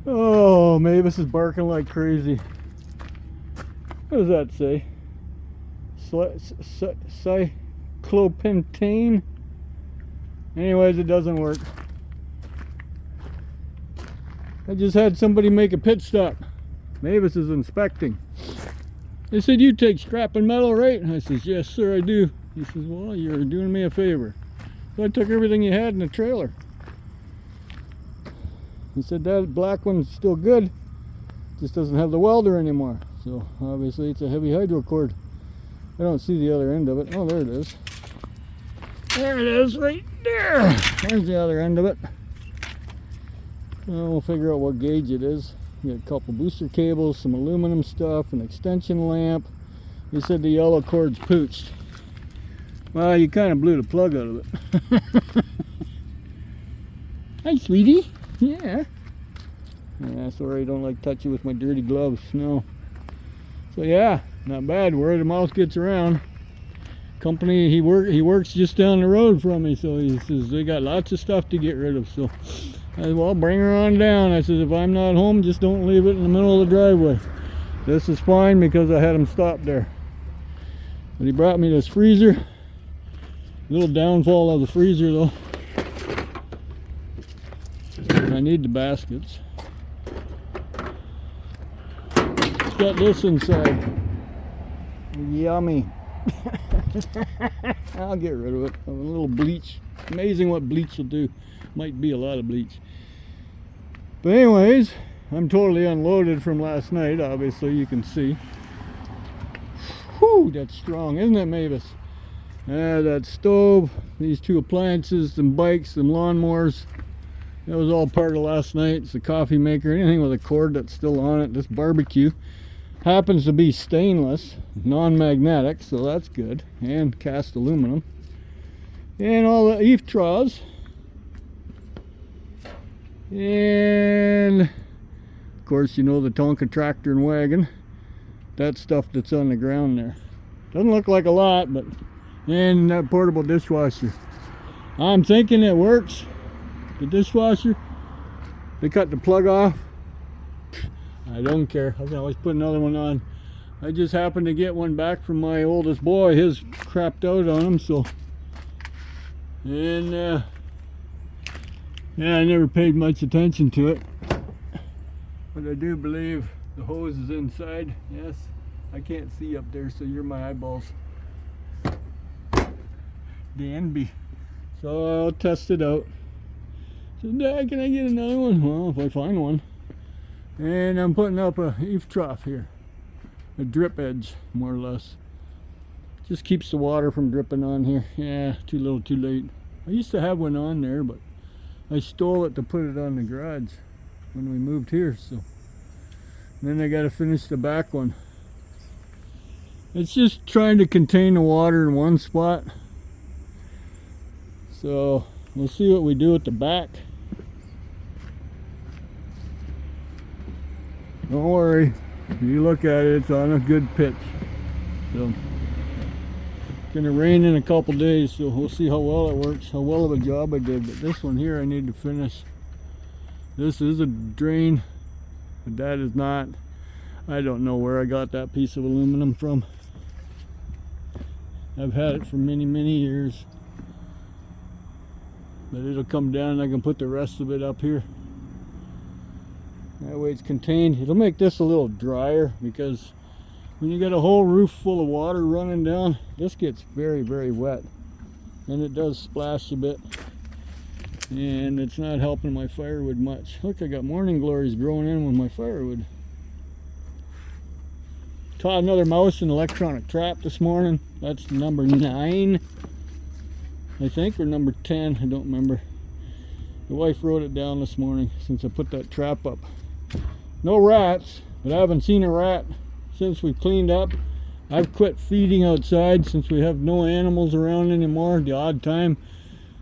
Oh, Mavis is barking like crazy. What does that say? Cyclopentane? Anyways, it doesn't work. I just had somebody make a pit stop. Mavis is inspecting. They said, "You take scrap and metal, right?" I says, "Yes, sir, I do." He says, "Well, you're doing me a favor." So I took everything you had in the trailer. He said, "That black one's still good, just doesn't have the welder anymore." So obviously it's a heavy hydro cord. I don't see the other end of it. Oh, there it is. There it is, right there. There's the other end of it. We'll figure out what gauge it is. We got a couple booster cables, some aluminum stuff, an extension lamp. He said the yellow cord's pooched. Well, you kind of blew the plug out of it. Hi, sweetie. Yeah. Yeah, sorry I don't like touching with my dirty gloves. No. So yeah, not bad. Word of mouth gets around. Company he works just down the road from me, so he says they got lots of stuff to get rid of. So I said, well, bring her on down. I said, if I'm not home, just don't leave it in the middle of the driveway. This is fine because I had him stop there. But he brought me this freezer. Little downfall of the freezer though. I need the baskets. It's got this inside. Yummy. I'll get rid of it. A little bleach. Amazing what bleach will do. Might be a lot of bleach. But anyways, I'm totally unloaded from last night. Obviously you can see. Whew, that's strong, isn't it, Mavis? That stove, these two appliances, some bikes, some lawnmowers. That was all part of last night. It's a coffee maker, anything with a cord that's still on it. This barbecue happens to be stainless, non-magnetic, so that's good, and cast aluminum. And all the eave troughs. And of course, you know, the Tonka tractor and wagon. That stuff that's on the ground there. Doesn't look like a lot, but and that portable dishwasher. I'm thinking it works. The dishwasher, they cut the plug off. I don't care. I can always put another one on. I just happened to get one back from my oldest boy. His crapped out on him, so. And yeah, I never paid much attention to it. But I do believe the hose is inside. Yes, I can't see up there, so you're my eyeballs. Danby. So I'll test it out. So, Dad, can I get another one? Well, if I find one. And I'm putting up a eave trough here. A drip edge, more or less. Just keeps the water from dripping on here. Yeah, too little, too late. I used to have one on there, but I stole it to put it on the garage when we moved here. So then I got to finish the back one. It's just trying to contain the water in one spot. So we'll see what we do at the back. Don't worry, you look at it, it's on a good pitch. So it's gonna rain in a couple days, so we'll see how well it works, how well of a job I did. But this one here I need to finish. This is a drain, but that is not. I don't know where I got that piece of aluminum from. I've had it for many, many years. But it'll come down and I can put the rest of it up here. That way it's contained. It'll make this a little drier because when you got a whole roof full of water running down, this gets very, very wet. And it does splash a bit. And it's not helping my firewood much. Look, I got morning glories growing in with my firewood. Caught another mouse in an electronic trap this morning. That's number 9. I think, or number 10, I don't remember. The wife wrote it down this morning since I put that trap up. No rats, but I haven't seen a rat since we cleaned up. I've quit feeding outside since we have no animals around anymore. The odd time,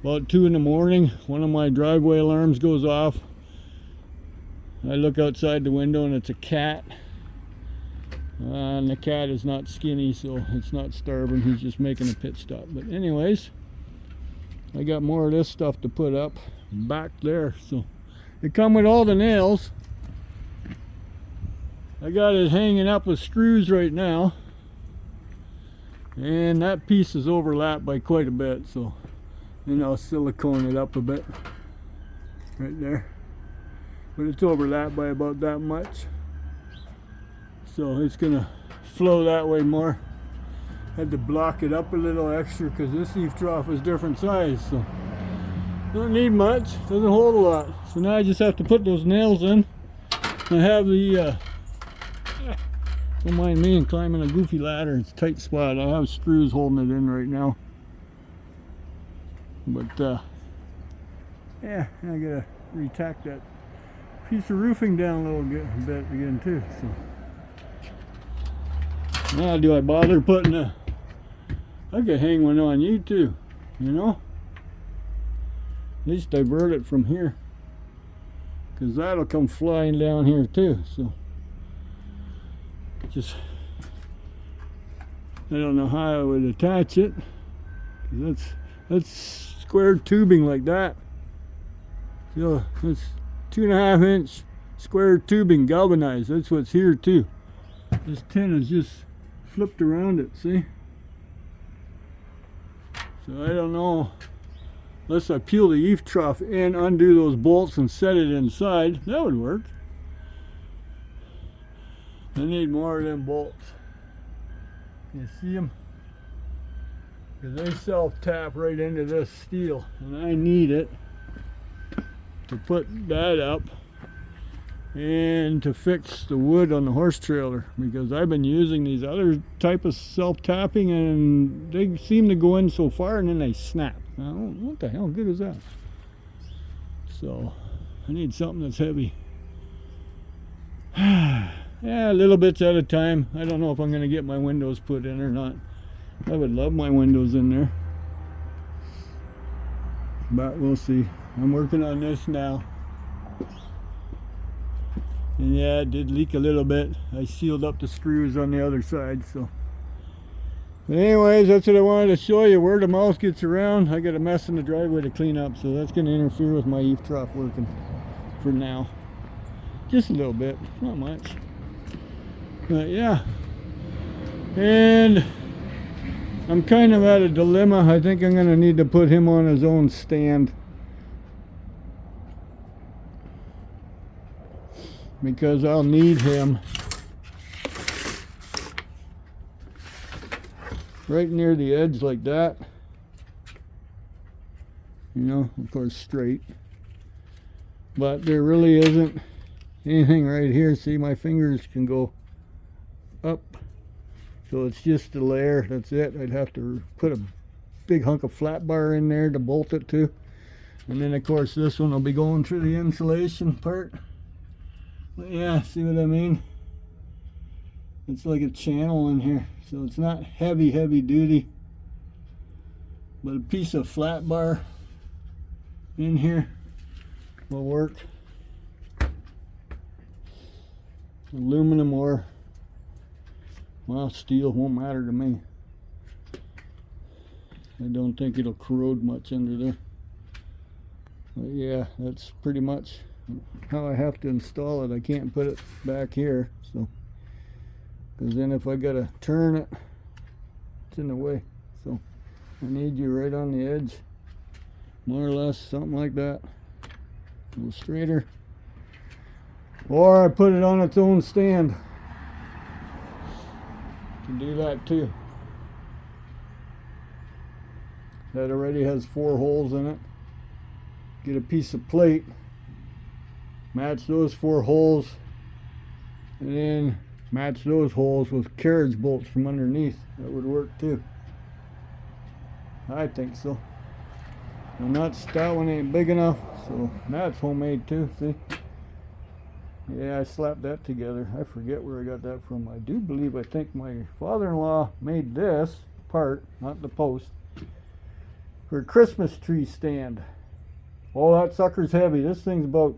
about 2 in the morning, one of my driveway alarms goes off. I look outside the window and it's a cat. And the cat is not skinny, so it's not starving. He's just making a pit stop. But anyways, I got more of this stuff to put up back there. So it come with all the nails. I got it hanging up with screws right now, and that piece is overlapped by quite a bit, so then I'll silicone it up a bit right there, but it's overlapped by about that much, so it's gonna flow that way more. Had to block it up a little extra because this eave trough is different size, so don't need much, doesn't hold a lot. So now I just have to put those nails in. I have the don't mind me and climbing a goofy ladder, it's a tight spot. I have screws holding it in right now, but yeah, I gotta retack that piece of roofing down a little bit again too. So now do I bother putting a, I could hang one on you too, you know, at least divert it from here, because that'll come flying down here too. So just, I don't know how I would attach it, because that's square tubing like that. So it's 2.5 inch square tubing galvanized. That's what's here too. This tin is just flipped around it, see? So I don't know, unless I peel the eave trough in, undo those bolts and set it inside, that would work. I need more of them bolts. You see them? Because they self-tap right into this steel, and I need it to put that up and to fix the wood on the horse trailer, because I've been using these other type of self-tapping and they seem to go in so far and then they snap. Now, what the hell good is that? So I need something that's heavy. Yeah, little bits at a time. I don't know if I'm going to get my windows put in or not. I would love my windows in there, but we'll see. I'm working on this now. And yeah, it did leak a little bit. I sealed up the screws on the other side, so. But anyways, that's what I wanted to show you. Word of mouth gets around. I got a mess in the driveway to clean up, so that's going to interfere with my eave trough working for now. Just a little bit, not much. But yeah, and I'm kind of at a dilemma. I think I'm going to need to put him on his own stand, because I'll need him right near the edge like that, you know, of course straight, but there really isn't anything right here. See, my fingers can go up, so it's just a layer, that's it. I'd have to put a big hunk of flat bar in there to bolt it to, and then of course this one will be going through the insulation part. But yeah, see what I mean? It's like a channel in here, so it's not heavy duty, but a piece of flat bar in here will work. Aluminum or, well, steel won't matter to me. I don't think it'll corrode much under there. But yeah, that's pretty much how I have to install it. I can't put it back here, so, because then if I gotta turn it, it's in the way. So I need you right on the edge, more or less, something like that, a little straighter, or I put it on its own stand. Can do that too. That already has 4 holes in it. Get a piece of plate, match those 4 holes, and then match those holes with carriage bolts from underneath. That would work too. I think so. And that one ain't big enough, so that's homemade too, see? Yeah, I slapped that together. I forget where I got that from. I think my father-in-law made this part, not the post, for a Christmas tree stand. Oh, that sucker's heavy. This thing's about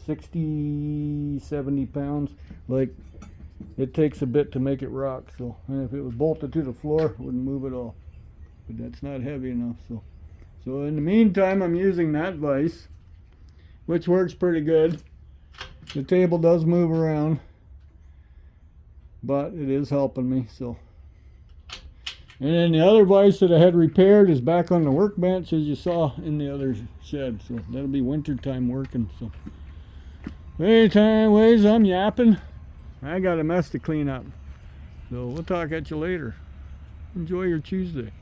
60, 70 pounds. Like, it takes a bit to make it rock. So, and if it was bolted to the floor, it wouldn't move at all. But that's not heavy enough. So in the meantime, I'm using that vise, which works pretty good. The table does move around. but it is helping me. So, and then the other vise that I had repaired is back on the workbench, as you saw in the other shed. So that'll be winter time working. So anyways, I'm yapping. I got a mess to clean up. So we'll talk at you later. Enjoy your Tuesday.